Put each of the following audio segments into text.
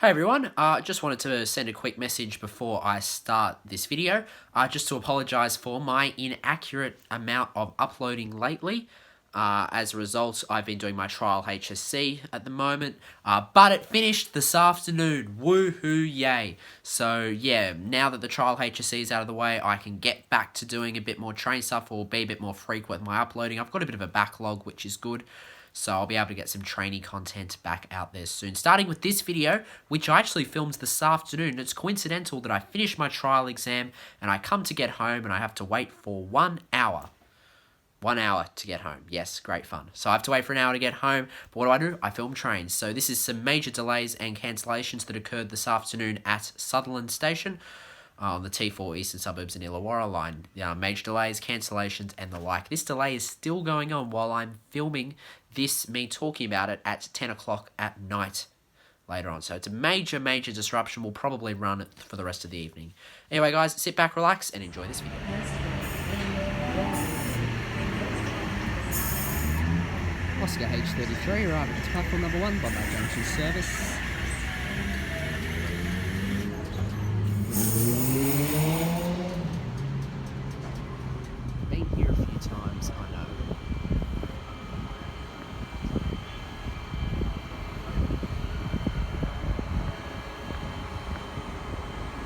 Hey everyone, just wanted to send a quick message before I start this video, just to apologise for my inaccurate amount of uploading lately. As a result, I've been doing my trial HSC at the moment, but it finished this afternoon. Woohoo, yay. So yeah, now that the trial HSC is out of the way, I can get back to doing a bit more train stuff or be a bit more frequent with my uploading. I've got a bit of a backlog, which is good. So I'll be able to get some training content back out there soon. Starting with this video, which I actually filmed this afternoon. It's coincidental that I finished my trial exam and I come to get home and I have to wait for 1 hour. 1 hour to get home. Yes, great fun. So I have to wait for an hour to get home. But what do? I film trains. So this is some major delays and cancellations that occurred this afternoon at Sutherland station on the T4 Eastern Suburbs and Illawarra line. Major delays, cancellations, and the like. This delay is still going on while I'm filming this, me talking about it at 10 o'clock at night later on. So it's a major disruption. We'll probably run it for the rest of the evening. Anyway, guys, sit back, relax, and enjoy this video. Oscar H33 arriving at platform number 1, Bondi Junction service. Been here a few times, I know.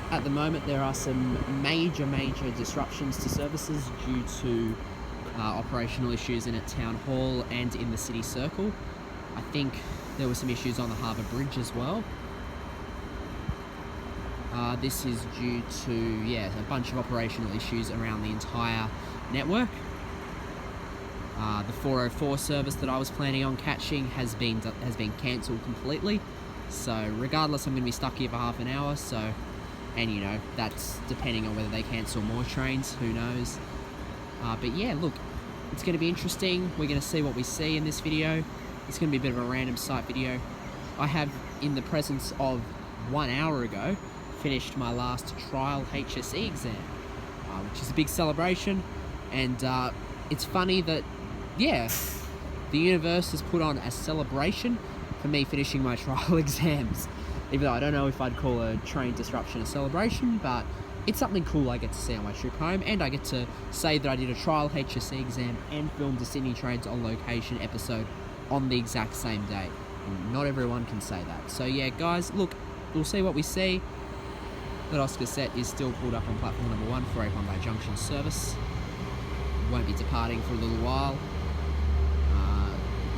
At the moment there are some major disruptions to services due to operational issues in at Town Hall and in the City Circle. I think there were some issues on the Harbour Bridge as well. This is due to a bunch of operational issues around the entire network. The 404 service that I was planning on catching has been cancelled completely. So regardless, I'm going to be stuck here for half an hour. And you know, that's depending on whether they cancel more trains, who knows. But yeah, look, it's going to be interesting. We're going to see what we see in this video. It's going to be a bit of a random site video. I have, in the presence of 1 hour ago, finished my last trial HSE exam, which is a big celebration. And it's funny that, the universe has put on a celebration for me finishing my trial exams. Even though I don't know if I'd call a train disruption a celebration, but it's something cool I get to see on my trip home, and I get to say that I did a trial HSC exam and filmed a Sydney Trains on Location episode on the exact same day. And not everyone can say that. So yeah, guys, look, we'll see what we see. That Oscar set is still pulled up on platform number 1 for a Bondi Junction service. Won't be departing for a little while.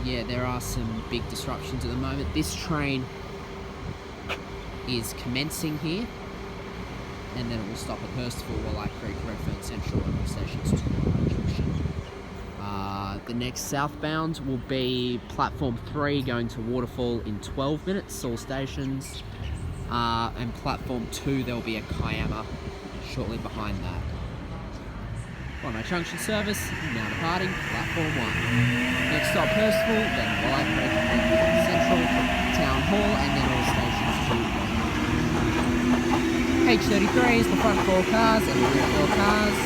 There are some big disruptions at the moment. This train is commencing here, and then it will stop at Hurstville, Walleye Creek, Redfern Central, and all stations to Bondi Junction. The next southbound will be platform 3 going to Waterfall in 12 minutes, all stations. And platform 2 there will be a Kiama shortly behind that. Bondi Junction service, now departing, platform 1. Next stop Hurstville, then Walleye Creek, Redfern Central, Town Hall, and then all stations to H33 is the front 4 cars, and the rear 4 cars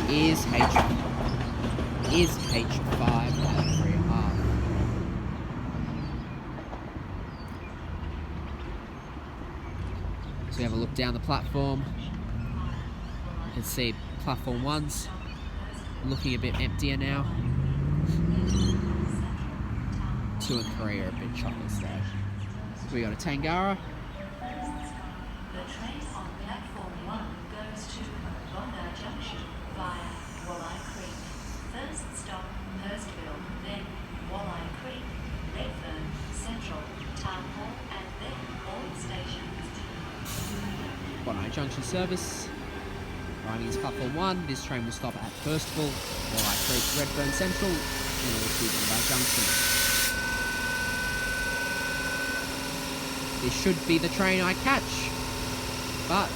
is H5 at 3.5. So we have a look down the platform. You can see platform 1's looking a bit emptier now. 2 and 3 are a bit chockers though. We got a Tangara. The train on platform 1 goes to Bondi Junction via Walleye Creek. First stop Hurstville, then Walleye Creek, Redfern, Central, Town Hall, and then all stations. Bondi Junction service. Arriving is platform 1. This train will stop at Hurstville, Walleye Creek, Redfern Central, and all to Bondi Junction. This should be the train I catch, but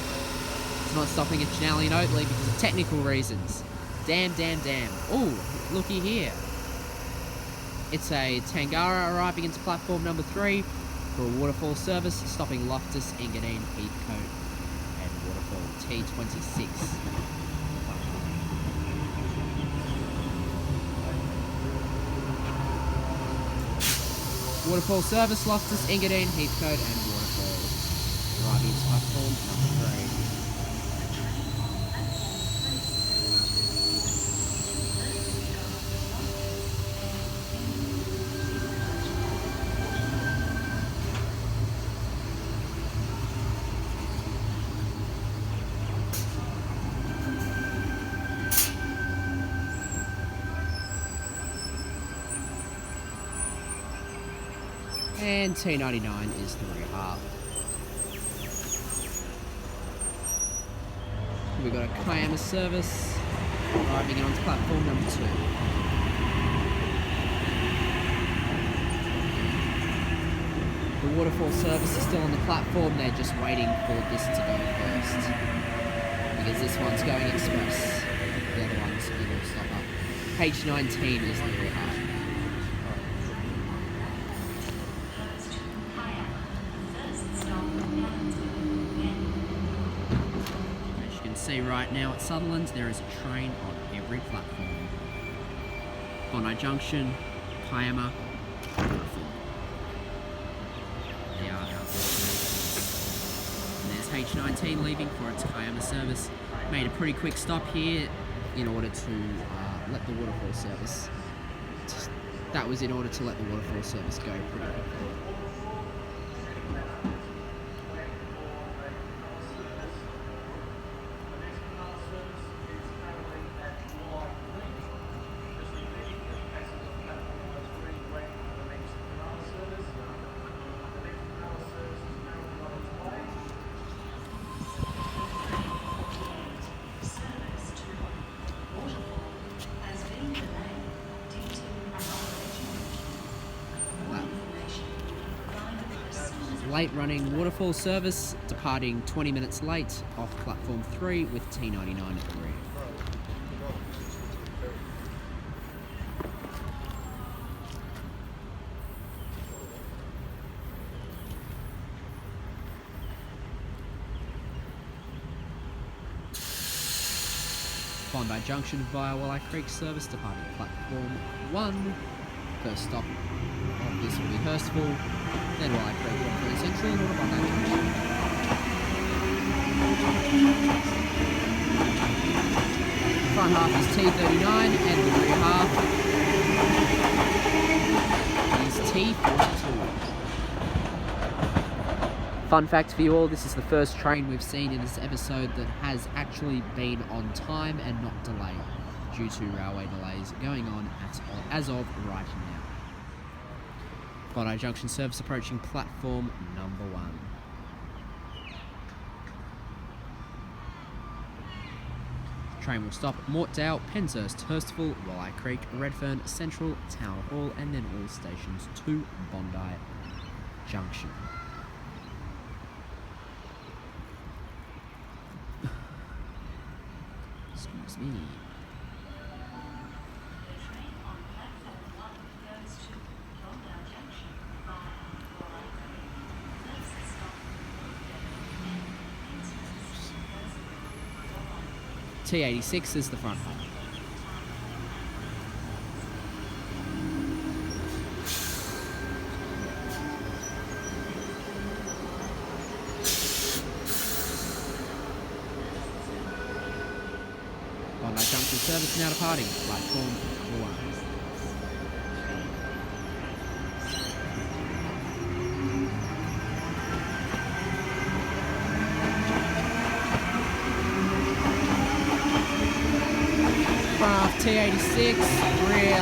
it's not stopping at Janelle and Oatley because of technical reasons. Damn. Oh, looky here. It's a Tangara arriving into platform number 3 for a Waterfall service, stopping Loftus, Engadine, Heathcote, and Waterfall T26. Waterfall service, Loftus, Engadine, Heathcote, and Waterfall. Arriving into platform number 3. And T99 is the rear half. We've got a Kiama service arriving onto platform number 2. The Waterfall service is still on the platform, they're just waiting for this to go first. Because this one's going express, the other one's in a stopper. H19 is the rear half. See right now at Sutherland, there is a train on every platform. Bondi Junction, Kiama, Waterfall. They are our destinations. And there's H19 leaving for its Kiama service. Made a pretty quick stop here in order to let the Waterfall service. That was in order to let the Waterfall service go pretty quickly. Late running Waterfall service, departing 20 minutes late off platform 3 with T99 at the rear. Bondi Junction via Walleye Creek service, departing platform 1. First stop of this will be Hurstville, then Walleye Creek, Waterford Central, and Bondi Junction. Front half is T39, and the rear half is T42. Fun fact for you all, this is the first train we've seen in this episode that has actually been on time and not delayed due to railway delays going on as of right now. Bondi Junction service approaching platform number 1. Train will stop at Mortdale, Penshurst, Hurstville, Walleye Creek, Redfern, Central, Town Hall, and then all stations to Bondi Junction. Excuse me. T86 is the front half. Bondi Junction service now departing platform 1. T86, rear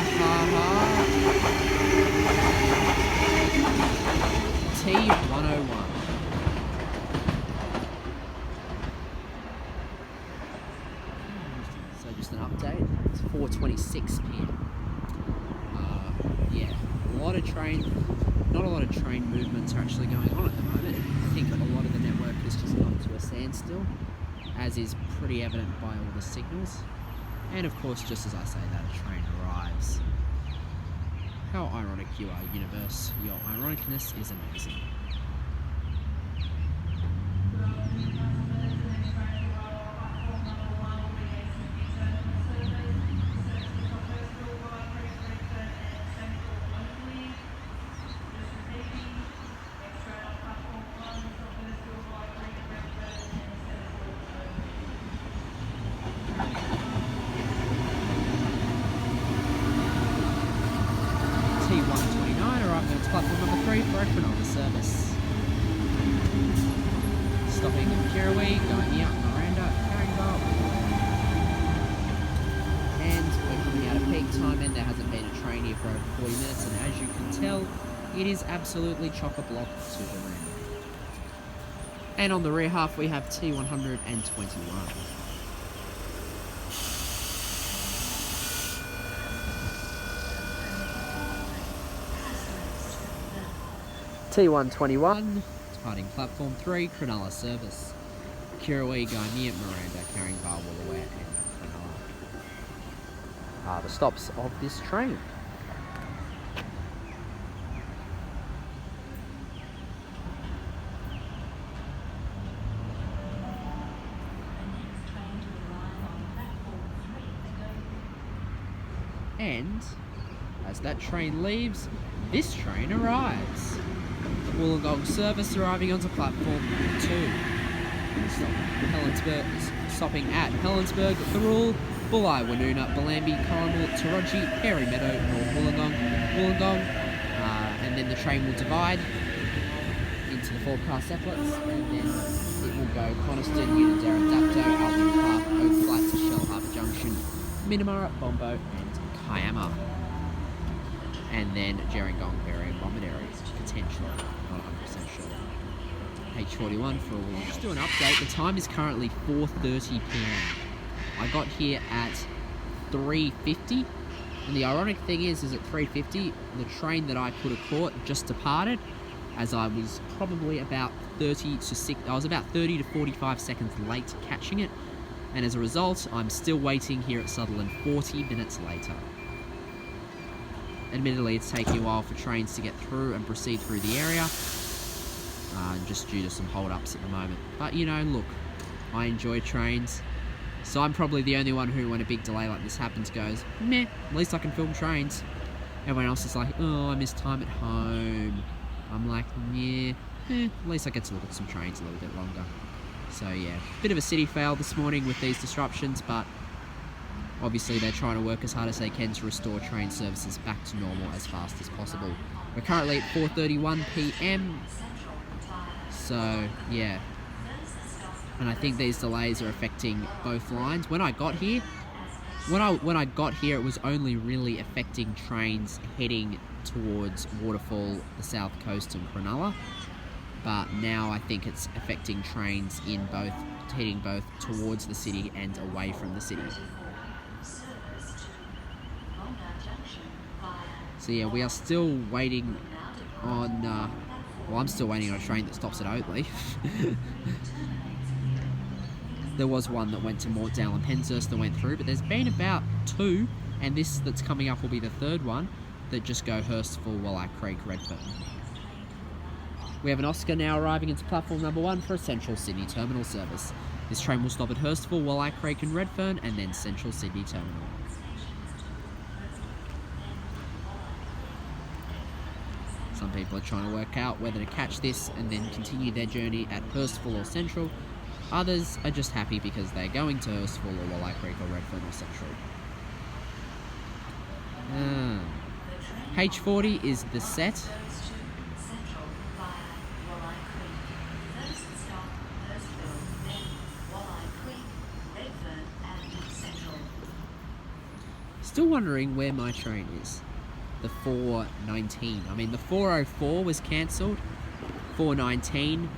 T101. So just an update, it's 4:26 p.m. Yeah, not a lot of train movements are actually going on at the moment. I think a lot of the network has just gone to a standstill, as is pretty evident by all the signals. And of course, just as I say that, a train arrives. How ironic you are, universe. Your ironicness is amazing. 3 for a Cronulla service. Stopping at Kirrawee, going out Miranda, Caringbah, and we're coming out of peak time, and there hasn't been a train here for over 40 minutes, and as you can tell, it is absolutely chock-a-block to the rim. And on the rear half, we have T121. T121, departing platform 3, Cronulla service. Kirrawee, Gymea, Miranda, Caringbah, Woolooware, and Cronulla are the stops of this train. And as that train leaves, this train arrives. Wollongong service arriving onto platform 2. Stopping at Helensburgh, Thirroul, Bulli, Woonona, Bellambi, Corrimal, Taronji, Hairy Meadow, North Wollongong, and then the train will divide into the 4 car separates, and then it will go Coniston, Unanderra, Dapto, Albion Park, Oak Flats, Shell Harbour Junction, Minamara, Bombo, and Kiama. And then Gerringong, Berry, and Bomaderry, potentially, not 100% sure. H41 for all. Just do an update. The time is currently 4:30 p.m. I got here at 3:50, and the ironic thing is at 3:50, the train that I could have caught just departed, as I was probably about 30 to 45 seconds late catching it, and as a result, I'm still waiting here at Sutherland 40 minutes later. Admittedly, it's taking a while for trains to get through and proceed through the area, just due to some hold-ups at the moment. But, you know, look, I enjoy trains, so I'm probably the only one who, when a big delay like this happens, goes, meh, at least I can film trains. Everyone else is like, oh, I missed time at home. I'm like, yeah, at least I get to look at some trains a little bit longer. So, yeah, bit of a city fail this morning with these disruptions, but obviously they're trying to work as hard as they can to restore train services back to normal as fast as possible. We're currently at 4:31 p.m. So, yeah. And I think these delays are affecting both lines. When I got here, it was only really affecting trains heading towards Waterfall, the south coast, and Cronulla. But now I think it's affecting trains heading both towards the city and away from the city. So yeah, we are still waiting on, I'm still waiting on a train that stops at Oatley. There was one that went to Mortdale and Penshurst that went through, but there's been about 2, and this that's coming up will be the 3rd one, that just go Hurstville, Walleye Creek, Redfern. We have an Oscar now arriving into platform number 1 for a Central Sydney Terminal service. This train will stop at Hurstville, Walleye Creek and Redfern, and then Central Sydney Terminal. Some people are trying to work out whether to catch this and then continue their journey at Hurstville or Central. Others are just happy because they're going to Hurstville or Walleye Creek or Redfern or Central. H40 is the set. Still wondering where my train is. The 4:19. I mean, the 4:04 was cancelled. 4:19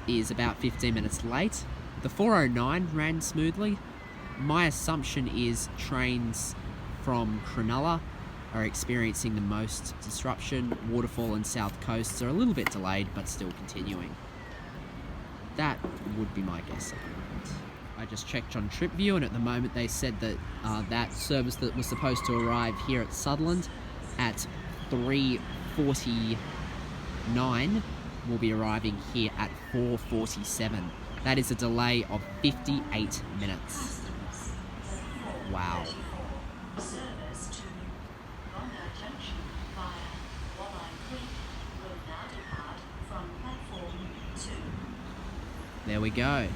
is about 15 minutes late. The 4:09 ran smoothly. My assumption is trains from Cronulla are experiencing the most disruption. Waterfall and South Coasts are a little bit delayed, but still continuing. That would be my guess at the moment. I just checked on TripView, and at the moment they said that that service that was supposed to arrive here at Sutherland at 3:49 will be arriving here at 4:47. That is a delay of 58 minutes. Wow. There we go.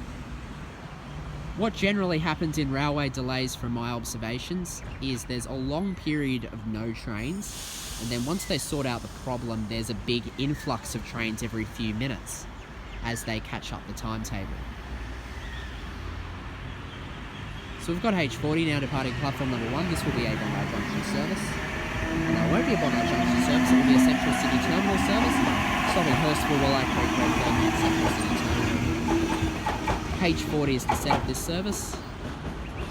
What generally happens in railway delays from my observations is there's a long period of no trains, And then once they sort out the problem, there's a big influx of trains every few minutes as they catch up the timetable. So we've got H40 now departing platform number 1. This will be a Bondi Junction service. And it won't be a Bondi Junction service, it will be a Central City Terminal service, stopping Hurstville, Walleye Creek, Redfern, and Central City Terminal. H40 is the set of this service.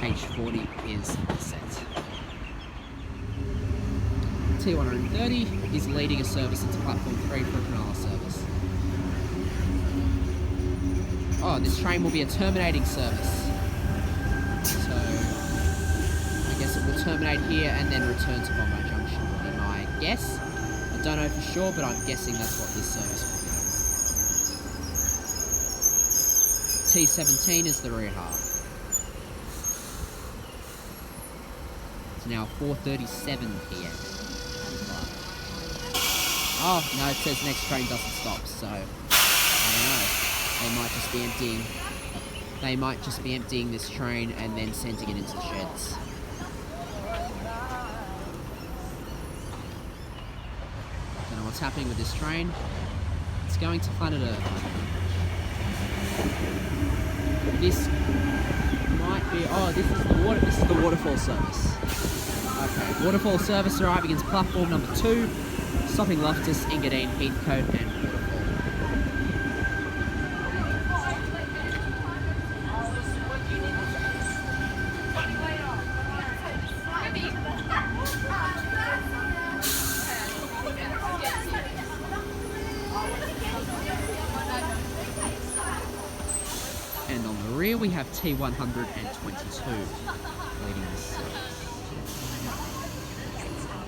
H40 is the set. T130 is leading a service into platform 3 for a Cronulla service. Oh, this train will be a terminating service. So, I guess it will terminate here and then return to Bondi Junction, would be my guess. I don't know for sure, but I'm guessing that's what this service will be. T17 is the rear half. It's now 4:37 PM. Oh, no, it says next train doesn't stop, so I don't know. They might just be emptying. They might just be emptying this train and then sending it into the sheds. Don't know what's happening with this train. It's going to planet Earth. This might be. Oh, this is the waterfall service. Okay, waterfall service arriving into platform number 2. Stopping Loftus, Engadine, Heathcote and Waterfall. And on the rear we have T122 leading this service.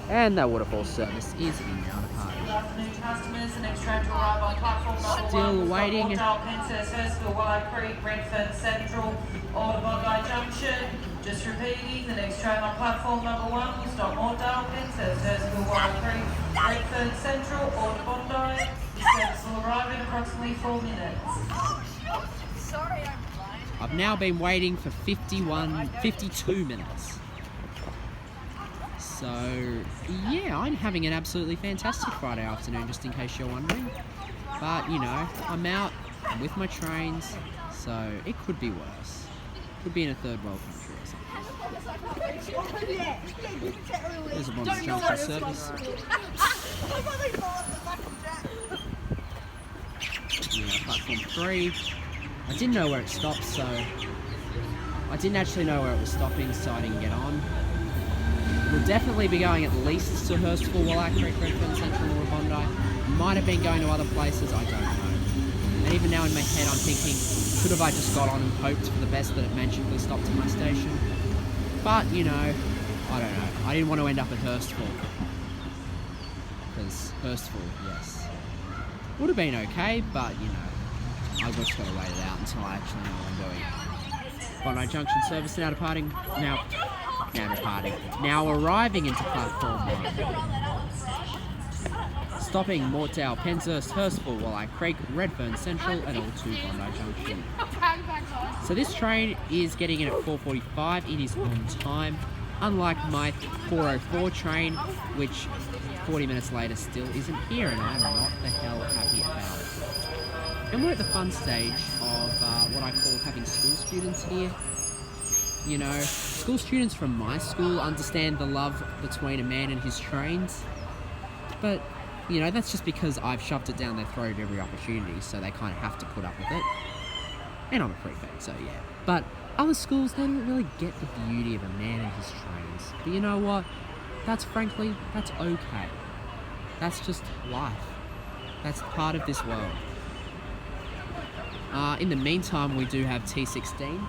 And that waterfall service is in now departing. Good afternoon, customers. The next train to arrive on platform number 1. Still waiting. Princess, Hurstville, Walleye Creek, Redfern Central, or to Bondi Junction. Just repeating, the next train on platform number 1 will stop Mortdale, Princess, Hurstville, Walleye Creek, Redfern Central, or to Bondi. The service will arrive in approximately 4 minutes. Sorry, I'm blind. I've now been waiting for 52 minutes. So, yeah, I'm having an absolutely fantastic Friday afternoon, just in case you're wondering. But, you know, I'm out, I'm with my trains, so it could be worse. Could be in a third world country or something. There's a Bondi Junction service. Yeah, platform 3. I didn't know where it stopped, so I didn't actually know where it was stopping, so I didn't get on. We'll definitely be going at least to Hurstville, Walleye Creek, Redfern Central, or Bondi. Might have been going to other places, I don't know. And even now in my head I'm thinking, could have I just got on and hoped for the best that it magically stopped at my station? But, you know, I don't know. I didn't want to end up at Hurstville. Because Hurstville, yes. Would have been okay, but, you know, I've just got to wait it out until I actually know what I'm doing. Bondi Junction service now departing. Now arriving into platform 1. Stopping Mortdale, Penshurst, Hurstville, Walleye Creek, Redfern Central, and all to Bondi Junction. So this train is getting in at 4:45. It is on time, unlike my 4:04 train, which 40 minutes later still isn't here, and I'm not the hell happy about it. And we're at the fun stage of what I call having school students here. You know, school students from my school understand the love between a man and his trains, but, you know, that's just because I've shoved it down their throat every opportunity, so they kind of have to put up with it. And I'm a prefect, so yeah. But other schools, they don't really get the beauty of a man and his trains. But you know what? That's okay. That's just life. That's part of this world. In the meantime, we do have T16.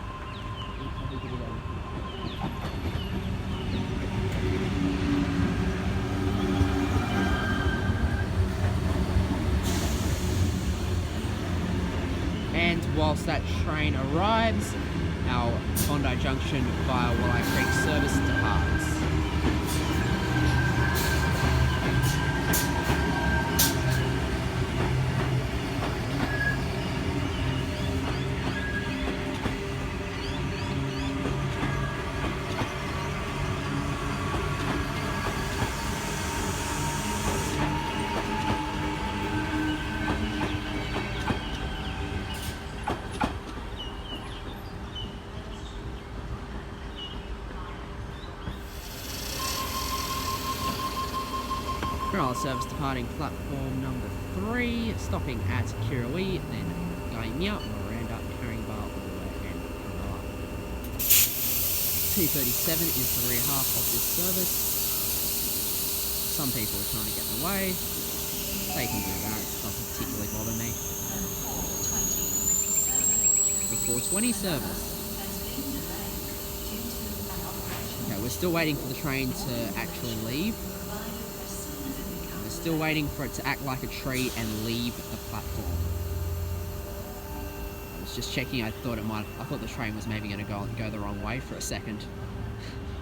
And whilst that train arrives, our Bondi Junction via Walleye Creek service departs. Rail service departing platform number 3, stopping at Kirrawee, then Gaimia, Miranda, Caringbah, Woolooware and Cronulla. T37 is the rear half of this service. Some people are trying to get in the way. They can do that, it doesn't particularly bother me. The 420 service. Okay, we're still waiting for the train to actually leave. We're still waiting for it to act like a tree and leave the platform. I was just checking, I thought the train was maybe going to go the wrong way for a second.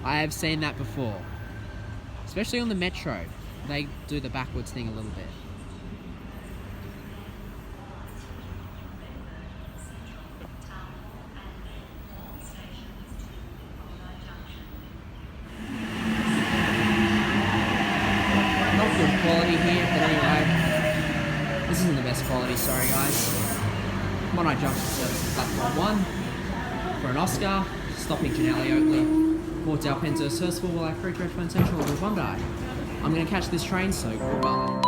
I have seen that before. Especially on the metro. They do the backwards thing a little bit. Not good quality here, but anyway. This isn't the best quality, sorry guys. Mono Junction service to platform 1 for an Oscar, stopping Janelli Oakley, Port Dalpentos, Hurstville, Walleye Creek, Redfern Central, and Bondi. I'm going to catch this train, so goodbye.